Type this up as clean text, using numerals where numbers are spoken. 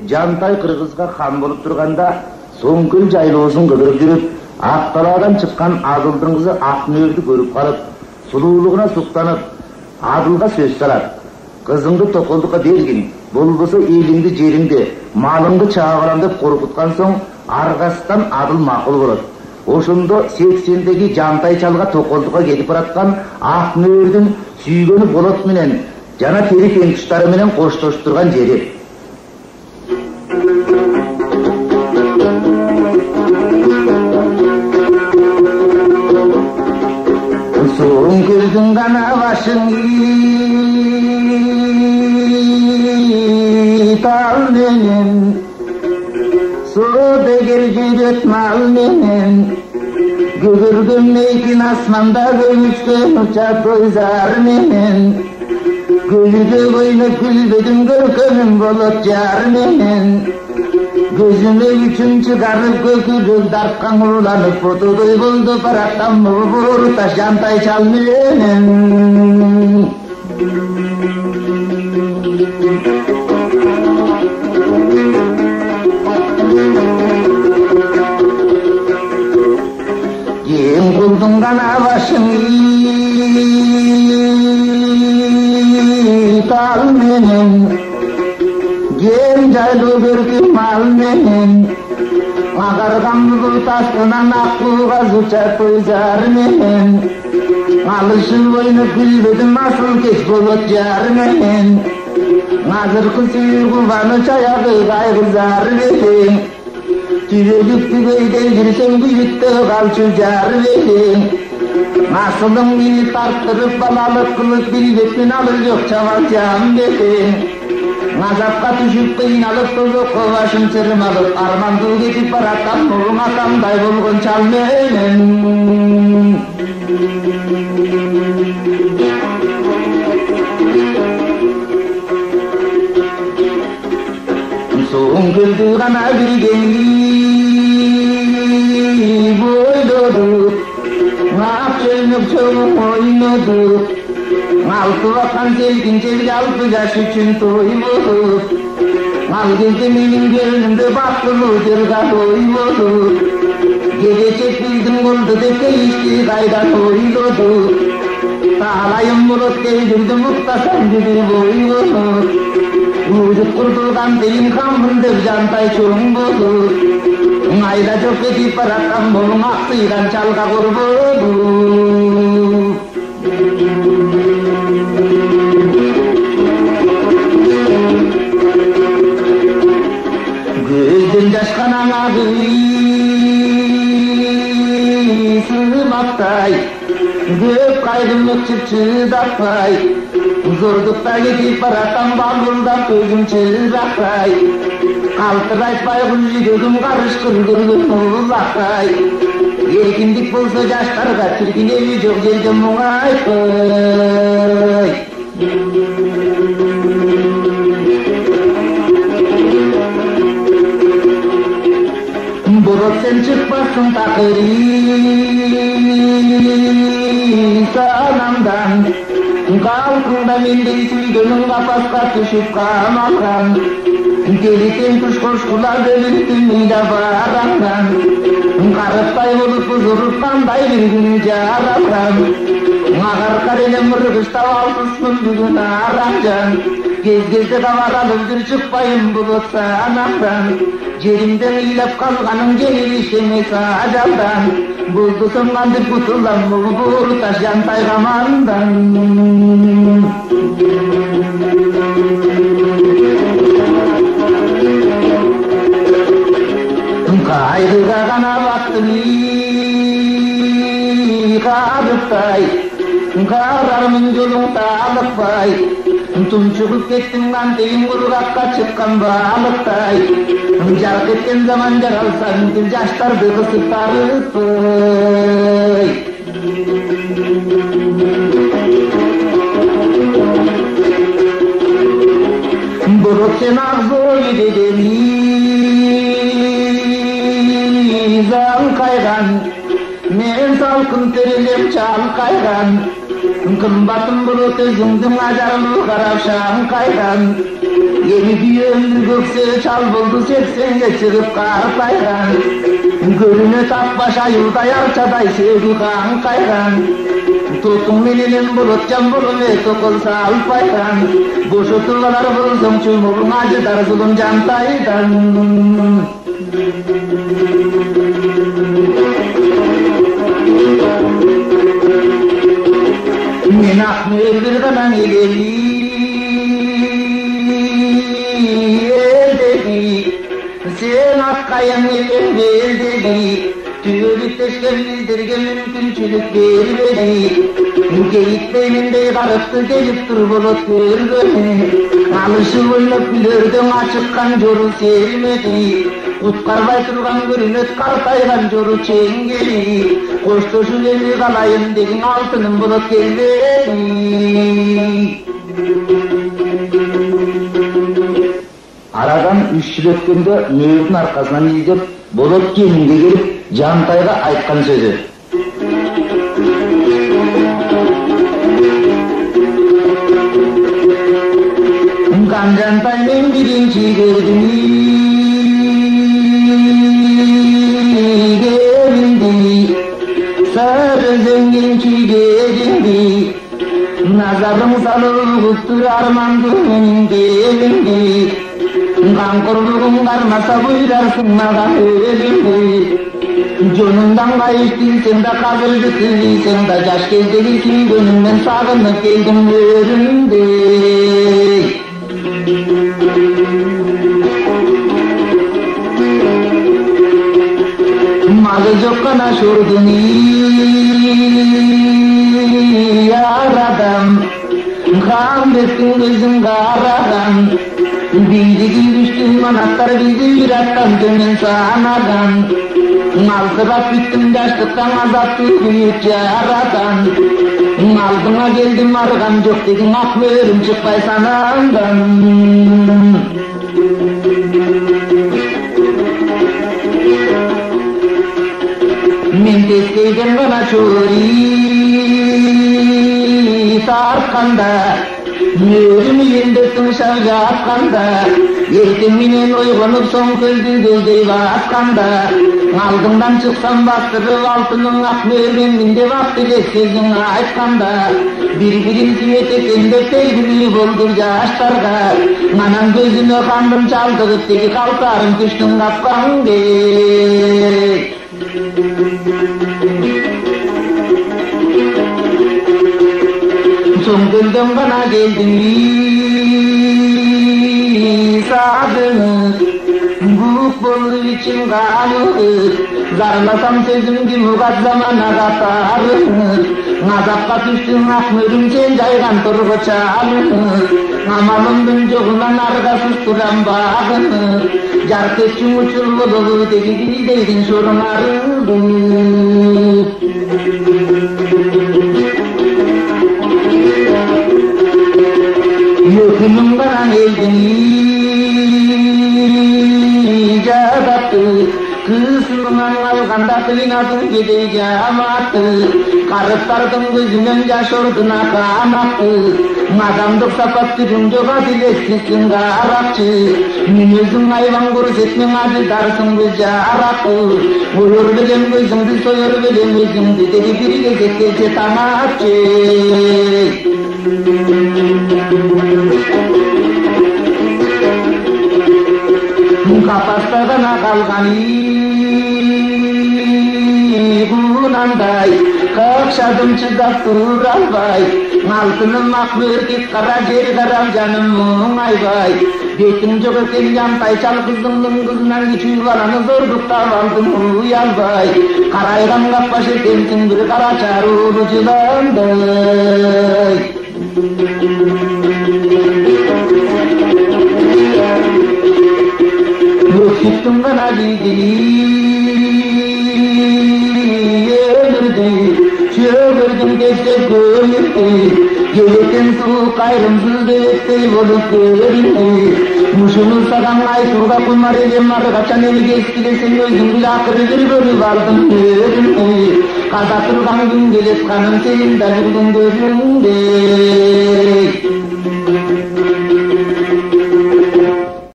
Жантай Кыргызга хан болуп турганда Соңкөл жайлоосун кыдырып жүрүп, Ак-Талаадан чыккан Адылдын кызы Акмөрдү көрүп калып, сулуулугуна суктанып, Адылга сөз салат. Кызыңды Токолдукка бергин, болбосо элиңди, жериңди, малыңды чаагырам деп коркуткан соң, аргасынан Адыл макул болот. Ошондо 80-деги Жантай чалга Токолдукка келип бараткан Акмөрдүн сүйгөнү болот менен жана тери кеңтуштары менен коштоштурган жери. Соңкөлдүн гана башын тал менен, соодагер жүрөт мал менен, көгөргөн мейкин асманда көлүчкөн уча тойзар менен, көлүдө көйнөп күлбөдүм көркөмүм болот жар менен, көзүмө үчүн чыгарып көкүрөк дарткан уланып фотодой болду бараттан мур таш Жантай чал менен. Кең кулдун гана башын тал менен, кең жайлуу көркүм мал менен, агарган булут астынан ак булгаз учат тойзар менен, алышып ойноп күлбөдүм асыл кеч болот жар менен, азыркы сүйүү кубаныч аягы кайгызар менен, жүрөгүктү көйдей жүрсөм күйүттө калчу жар менен, асылың мени тарттырып балалык кылып билбеппин алыр жок чабал жан менен, азапка түшүп кыйналып тозокко башым чырмалып, армандуу кетип бараткан мулуң атамдай болгон чал менен. Соңкөлдү гана биргени бойлодук, ак чөйнөк чоң ойнодук, алты бакан селкинчеги 6 жаш үчүн той болуп, ал кезде менин көңүмдө бактылуу жырга той болуп, келечек биздин колдо деп келишти кайдан ойлодук, таалайым болот деп жүрдүм уктасам бири бой болуп, уужуп куртулган тилим камбын деп Жантай чоң болуп, айда жок кетип бараткан болуң аксыйган чалга корболуп. Көздөн жашканан сымактай, көп кайгылып чыдатпай, зордукта кетип баратам балдырдап көзүм чыжактай, калтырайтпай жүрөгүм карышкыр көргөн улактай, эркиндик болсо жаштарга тиркинеби жок жерде муңайтпай. Болот сен чыкпассың такыри санамдан, калкыңда мендей сүйгөнүң капаска түшүп камалган, келикен туш кошкулар бөлүктү мыйда баранган, карыптай болуп бузуруп кандай бир күн жаралган, агарка эле мыргыштап алтысын бүгүн арамжан, кез-кезде кабаралып жүр чыкпайым болот санамдан, жеримден ыйлап калганың жеңилиш эмес ажалдан, бузду сынган деп кутулам мулбур таш Жантай камандан. Кайдыга гана бактым кадыктай, карармын жолуң таалыкпай, тунчугуп кеттим кантейин кургакка чыккан балыктай, жарк эткен заман жаралсаң тил жаштарды кысып тарыппай. Болот сен акзой дедени заң кайган, мен салкын терелеп чал кайган, кымбатым болот өзүңдүн ажарлуу карап шаң кайган, Yeni bir ömür gökse çal buldu 80'ge çıkıp karpayran. Görüne tak başa yurda yarçaday sevgi kan kayran. Tutun meninin bulut cam bulun tokulsa alpayran. Boşu tırlar bulsam çumurun acıdar zulüm cantaydan. Men akmır bir kanan geleli sen akkayın elbeli tüyülük teşkel bildirge mümkünçülük vermedi geyik beyninde karıptı gelip dur bulut görgeni alışı olup bilirdim açıkkan joru sevmedi utkarbay turgan görünet kartaygan joru çengeli koştoşu eli kalayın degin altının bulut gelmedi Aradan 3 yıl ötkende meyilin arkasından izlep bulut keninde gelip Jantayga aytkan sözü. Jantay men birinci gördüm sarı zenginci gelindi nazarım salıp armandım gelindi Kankurluğum karmasa buyrarsın naga ölümdü Jonundan kayıştın sen de kabırdı sen de yaş gezdirirsin gönlümden sağınıp geldim ölümdü Malı jokkana şordun yaradan Kahmettin gözüm karadan Bildiğin düştüm anahtar bizi yürekten dönün sanadan Maltırak bittim yaşlıktan azaptı büyük yaradan Maldıma geldim argan yok dedin akmıyorum çıkpay sanandan Men teskeyden bana çori sarkanda Yürümü yendettin şavga atkanda Erteminen oygonup son köldü gözdey batkanda Aldımdan çıksam bastırıp altının akmörümünde vakti sözün aytkanda Bir-birimizi etekende sevgili boldur yaşlarga Manan gözüme kandım çaldırıp teki kalkarım küştün kapkandı Son güldüm bana geldin sadınız Büyük bolur için kanır Zarlasam sözüm ki mugat zamana katarınız Nazapka düştün akmırım sen caygan turgu çalınız Amalımdın çoğunan argasız turan bağınız Jarkeçim uçurlu dolu teki deydin sorun arıldı Yokunum bana geldin icadatı Kısmından alganda kıynadın gede camatı Karıptardın gözümün yaş orduna kanattı Madamdık sapattırın joga dilekçisin garapçı Minözün hayvan kurus etmen acıdarsın göz yaratı Uyur bilem gözümdü soyur bilem özümdü Deli bir gezek gece tanatçı Kapastagana kalgani bunanday Kakşadım çıdak durur albay Altınım akmır git kara cer karam canım muğaybay Betin çok öten Jantay çal kızımdın kızından hiç uygalanı zordukta aldım uyalbay Karaygan kapbaşı temsin bir kara çaruru cılanday Tuttum bana Çöğürdüm geçecek gönlümdü Geletin soğuk ayrımsız belirtey olup göründü Muşunun sagan aysurda kulmar elim var Kaçan eli eskilesin özüm bile akırı bir görüp aldım göründü Kada turgan gün gelip kanım senin de bir gün göründü